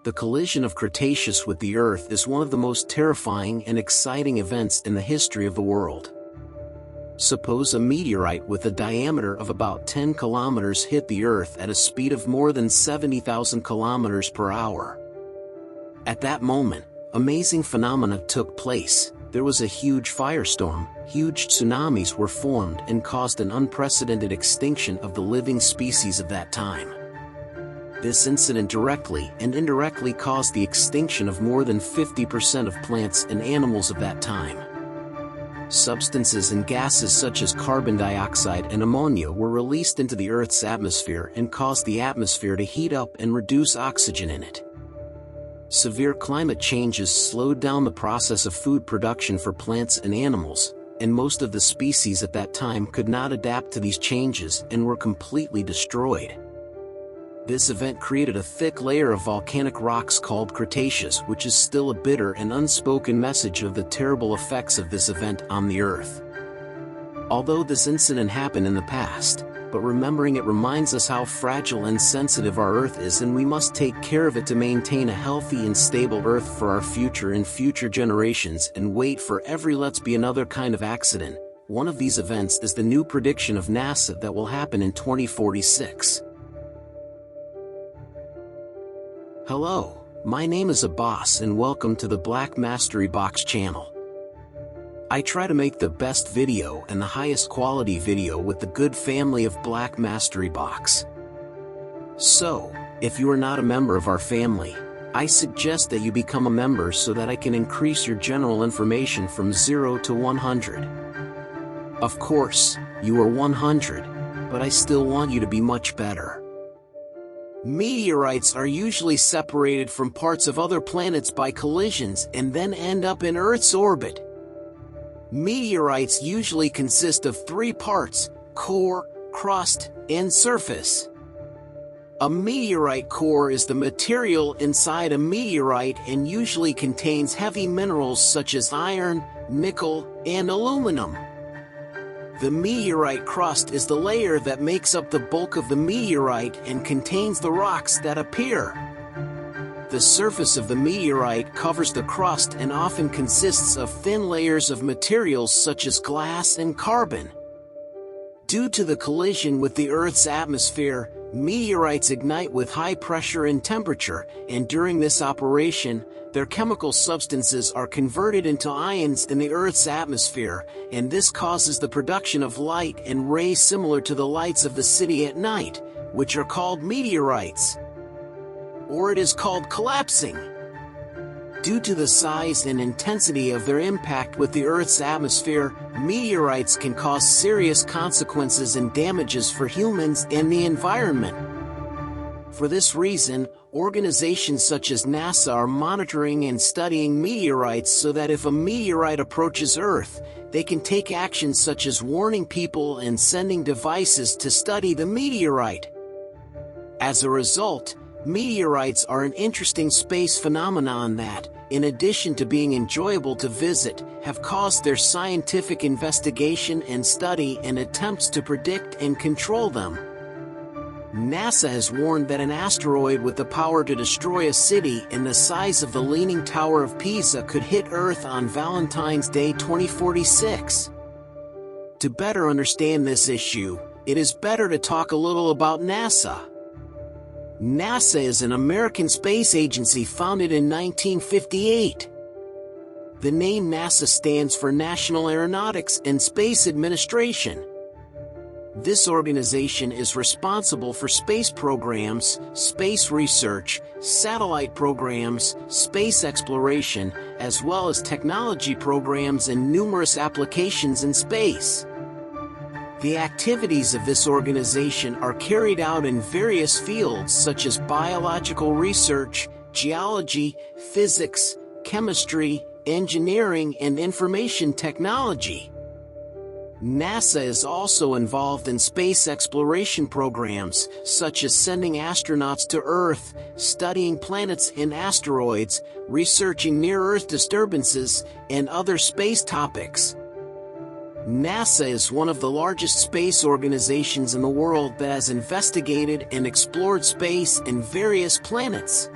The collision of Cretaceous with the Earth is one of the most terrifying and exciting events in the history of the world. Suppose a meteorite with a diameter of about 10 kilometers hit the Earth at a speed of more than 70,000 kilometers per hour. At that moment, amazing phenomena took place. There was a huge firestorm, huge tsunamis were formed and caused an unprecedented extinction of the living species of that time. This incident directly and indirectly caused the extinction of more than 50% of plants and animals of that time. Substances and gases such as carbon dioxide and ammonia were released into the Earth's atmosphere and caused the atmosphere to heat up and reduce oxygen in it. Severe climate changes slowed down the process of food production for plants and animals, and most of the species at that time could not adapt to these changes and were completely destroyed. This event created a thick layer of volcanic rocks called Cretaceous, which is still a bitter and unspoken message of the terrible effects of this event on the Earth. Although this incident happened in the past, but remembering it reminds us how fragile and sensitive our Earth is, and we must take care of it to maintain a healthy and stable Earth for our future and future generations, and wait for every let's be another kind of accident. One of these events is the new prediction of NASA that will happen in 2046. Hello, my name is Abbas and welcome to the Black Mastery Box channel. I try to make the best video and the highest quality video with the good family of Black Mastery Box. So, if you are not a member of our family, I suggest that you become a member so that I can increase your general information from 0 to 100. Of course, you are 100, but I still want you to be much better. Meteorites are usually separated from parts of other planets by collisions and then end up in Earth's orbit. Meteorites usually consist of three parts: core, crust, and surface. A meteorite core is the material inside a meteorite and usually contains heavy minerals such as iron, nickel, and aluminum. The meteorite crust is the layer that makes up the bulk of the meteorite and contains the rocks that appear. The surface of the meteorite covers the crust and often consists of thin layers of materials such as glass and carbon. Due to the collision with the Earth's atmosphere, meteorites ignite with high pressure and temperature, and during this operation, their chemical substances are converted into ions in the Earth's atmosphere, and this causes the production of light and rays similar to the lights of the city at night, which are called meteorites. Or it is called collapsing. Due to the size and intensity of their impact with the Earth's atmosphere, meteorites can cause serious consequences and damages for humans and the environment. For this reason, organizations such as NASA are monitoring and studying meteorites so that if a meteorite approaches Earth, they can take actions such as warning people and sending devices to study the meteorite. As a result, meteorites are an interesting space phenomenon that, in addition to being enjoyable to visit, have caused their scientific investigation and study and attempts to predict and control them. NASA has warned that an asteroid with the power to destroy a city in the size of the Leaning Tower of Pisa could hit Earth on Valentine's Day 2046. To better understand this issue, it is better to talk a little about NASA. NASA is an American space agency founded in 1958. The name NASA stands for National Aeronautics and Space Administration. This organization is responsible for space programs, space research, satellite programs, space exploration, as well as technology programs and numerous applications in space. The activities of this organization are carried out in various fields such as biological research, geology, physics, chemistry, engineering, and information technology. NASA is also involved in space exploration programs, such as sending astronauts to Earth, studying planets and asteroids, researching near-Earth disturbances, and other space topics. NASA is one of the largest space organizations in the world that has investigated and explored space and various planets.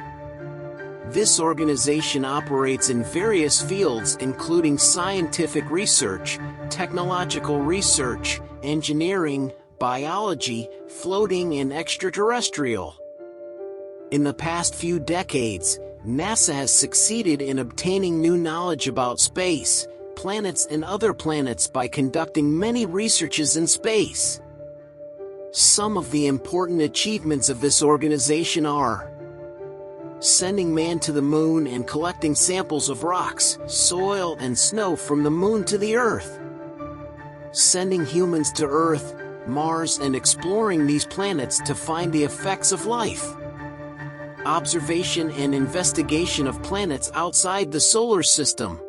This organization operates in various fields including scientific research, technological research, engineering, biology, floating and extraterrestrial. In the past few decades, NASA has succeeded in obtaining new knowledge about space, planets and other planets by conducting many researches in space. Some of the important achievements of this organization are sending man to the moon and collecting samples of rocks, soil and snow from the moon to the Earth, sending humans to Earth, Mars and exploring these planets to find the effects of life, observation and investigation of planets outside the solar system,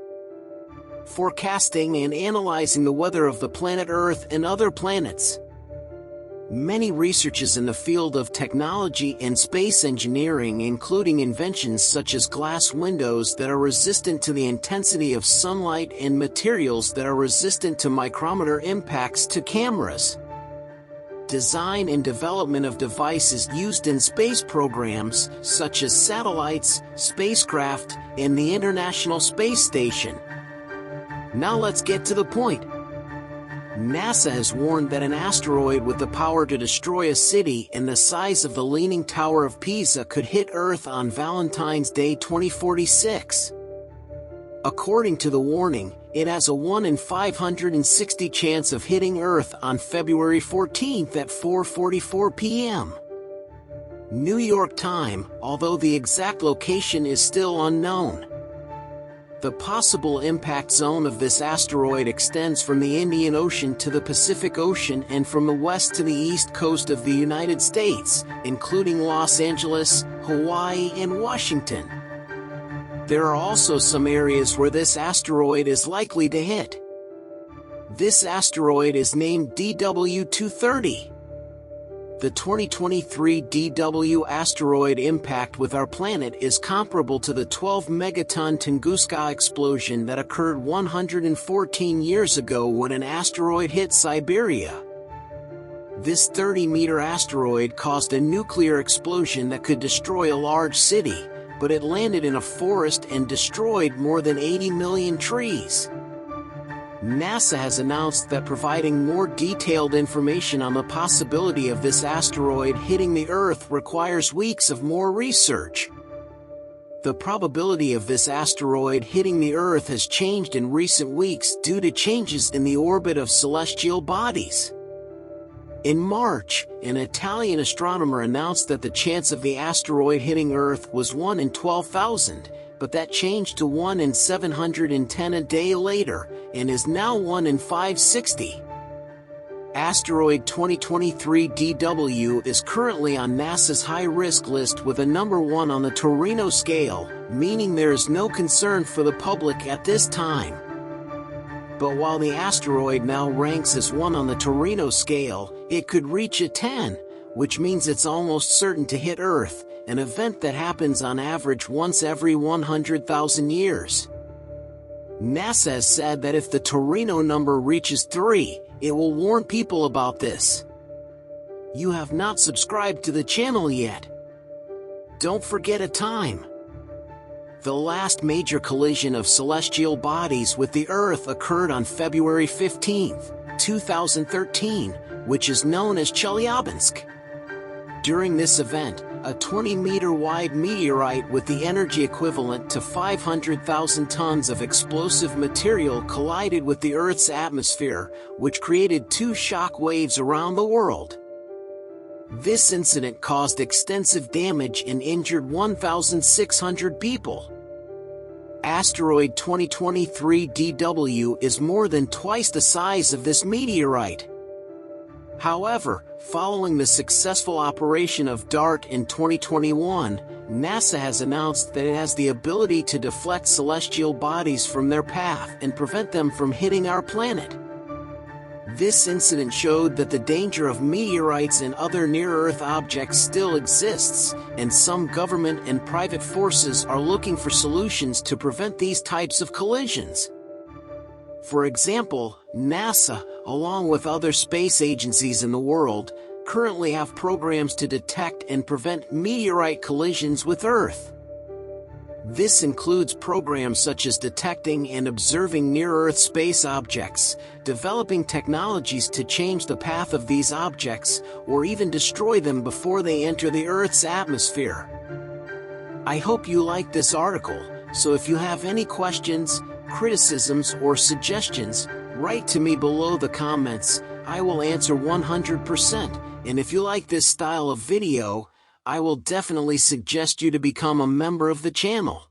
forecasting and analyzing the weather of the planet Earth and other planets. Many researches in the field of technology and space engineering, including inventions such as glass windows that are resistant to the intensity of sunlight and materials that are resistant to micrometer impacts to cameras. Design and development of devices used in space programs, such as satellites, spacecraft, and the International Space Station. Now let's get to the point. NASA has warned that an asteroid with the power to destroy a city and the size of the Leaning Tower of Pisa could hit Earth on Valentine's Day 2046. According to the warning, it has a 1 in 560 chance of hitting Earth on February 14th at 4:44 p.m. New York time, although the exact location is still unknown. The possible impact zone of this asteroid extends from the Indian Ocean to the Pacific Ocean and from the west to the east coast of the United States, including Los Angeles, Hawaii, and Washington. There are also some areas where this asteroid is likely to hit. This asteroid is named DW-230. The 2023 DW asteroid impact with our planet is comparable to the 12-megaton Tunguska explosion that occurred 114 years ago when an asteroid hit Siberia. This 30-meter asteroid caused a nuclear explosion that could destroy a large city, but it landed in a forest and destroyed more than 80 million trees. NASA has announced that providing more detailed information on the possibility of this asteroid hitting the Earth requires weeks of more research. The probability of this asteroid hitting the Earth has changed in recent weeks due to changes in the orbit of celestial bodies. In March, an Italian astronomer announced that the chance of the asteroid hitting Earth was 1 in 12,000, but that changed to 1 in 710 a day later, and is now 1 in 560. Asteroid 2023 DW is currently on NASA's high-risk list with a number 1 on the Torino scale, meaning there is no concern for the public at this time. But while the asteroid now ranks as 1 on the Torino scale, it could reach a 10, which means it's almost certain to hit Earth, an event that happens on average once every 100,000 years. NASA has said that if the Torino number reaches 3, it will warn people about this. You have not subscribed to the channel yet? Don't forget a time. The last major collision of celestial bodies with the Earth occurred on February 15, 2013, which is known as Chelyabinsk. During this event, a 20-meter-wide meteorite with the energy equivalent to 500,000 tons of explosive material collided with the Earth's atmosphere, which created 2 shock waves around the world. This incident caused extensive damage and injured 1,600 people. Asteroid 2023 DW is more than twice the size of this meteorite. However, following the successful operation of DART in 2021, NASA has announced that it has the ability to deflect celestial bodies from their path and prevent them from hitting our planet. This incident showed that the danger of meteorites and other near-Earth objects still exists, and some government and private forces are looking for solutions to prevent these types of collisions. For example, NASA, along with other space agencies in the world, currently have programs to detect and prevent meteorite collisions with Earth. This includes programs such as detecting and observing near-Earth space objects, developing technologies to change the path of these objects, or even destroy them before they enter the Earth's atmosphere. I hope you liked this article, so if you have any questions, criticisms, or suggestions, write to me below the comments. I will answer 100%, and if you like this style of video, I will definitely suggest you to become a member of the channel.